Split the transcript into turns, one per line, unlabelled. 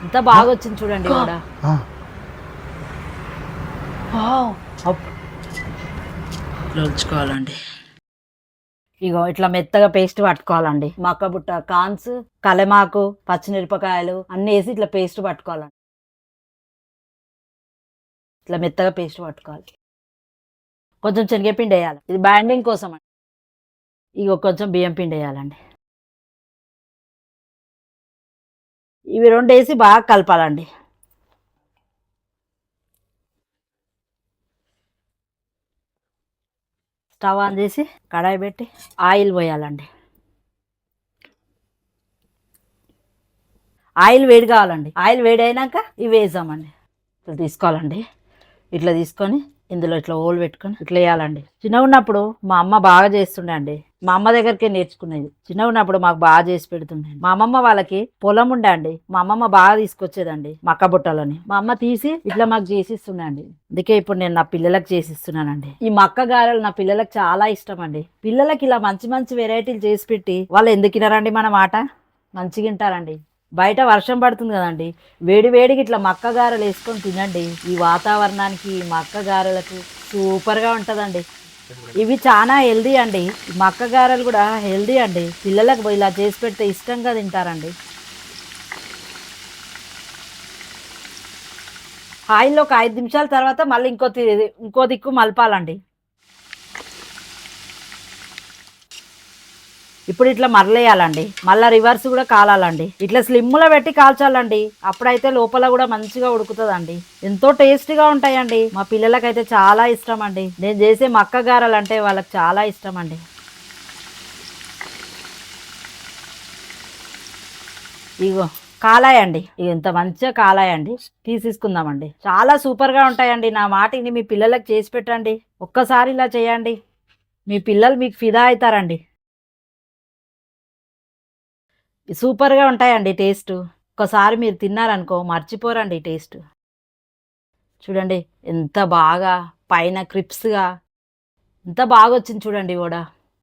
ఎంత బాగా వచ్చింది చూడండి కూడా.
ఉంచుకోవాలండి.
ఇగో ఇట్లా మెత్తగా పేస్ట్ పట్టుకోవాలండి. మక్కబుట్ట, కాన్స్, కలెమాకు, పచ్చిమిరపకాయలు అన్నీ వేసి ఇట్లా పేస్ట్ పట్టుకోవాలండి. ఇట్లా మెత్తగా పేస్ట్ పట్టుకోవాలి. కొంచెం శనగపిండి వేయాలి, ఇది బ్యాండింగ్ కోసం అండి. ఇగో కొంచెం బియ్యం పిండి వేయాలండి. ఇవి రెండు వేసి బాగా కలపాలండి. స్టవ్ ఆన్ చేసి కడాయి పెట్టి ఆయిల్ పోయాలండి. ఆయిల్ వేడి కావాలండి. ఆయిల్ వేడి అయినాక ఇవి వేసామండి. ఇట్లా తీసుకోవాలండి. ఇట్లా తీసుకొని ఇందులో ఇట్లా ఓలు పెట్టుకొని ఇట్లా వేయాలండి. చిన్నగా ఉన్నప్పుడు మా అమ్మ బాగా చేస్తుండే అండి. మా అమ్మ దగ్గరికే నేర్చుకునేది. చిన్నగా ఉన్నప్పుడు మాకు బాగా చేసి పెడుతుండే. మా అమ్మమ్మ వాళ్ళకి పొలం ఉండే అండి. మా అమ్మమ్మ బాగా తీసుకొచ్చేదండి మక్క బుట్టలని. మా అమ్మ తీసి ఇట్లా మాకు చేసిస్తుండే అండి. అందుకే ఇప్పుడు నేను నా పిల్లలకు చేసిస్తున్నానండి. ఈ మక్క గారెలు నా పిల్లలకు చాలా ఇష్టం అండి. పిల్లలకి ఇలా మంచి మంచి వెరైటీలు చేసి పెట్టి వాళ్ళు ఎందుకు తినరండి మన మాట? మంచిగా తింటారండి. బయట వర్షం పడుతుంది కదండి, వేడి వేడికి ఇట్లా మక్క గారెలు వేసుకొని తినండి. ఈ వాతావరణానికి ఈ మక్క గారెలకు సూపర్గా ఉంటుందండి. ఇవి చాలా హెల్దీ అండి. మక్క గారెలు కూడా హెల్దీ అండి. పిల్లలకు ఇలా చేసి పెడితే ఇష్టంగా తింటారండి. ఆయిల్లో ఒక 5 నిమిషాల తర్వాత మళ్ళీ ఇంకో దిక్కు మలపాలండి. ఇప్పుడు ఇట్లా మరలేయాలండి. మళ్ళీ రివర్స్ కూడా కాలాలండి. ఇట్లా స్లిమ్లో పెట్టి కాల్చాలండి. అప్పుడైతే లోపల కూడా మంచిగా ఉడుకుతుందండి. ఎంతో టేస్టీగా ఉంటాయండి. మా పిల్లలకైతే చాలా ఇష్టం అండి. నేను చేసే మక్క గారెలు అంటే వాళ్ళకి చాలా ఇష్టం అండి. ఇగో కాలాయండి. ఇంత మంచిగా కాలాయండి. తీసేసుకుందామండి. చాలా సూపర్గా ఉంటాయండి. నా మాటిని మీ పిల్లలకు చేసి పెట్టండి. ఒక్కసారి ఇలా చేయండి, మీ పిల్లలు మీకు ఫిదా అవుతారండి. సూపర్గా ఉంటాయండి టేస్ట్. ఒక్కసారి మీరు తిన్నారనుకో మర్చిపోరండి టేస్ట్. చూడండి ఎంత బాగా పైన క్రిప్స్గా ఎంత బాగా వచ్చింది చూడండి కూడా.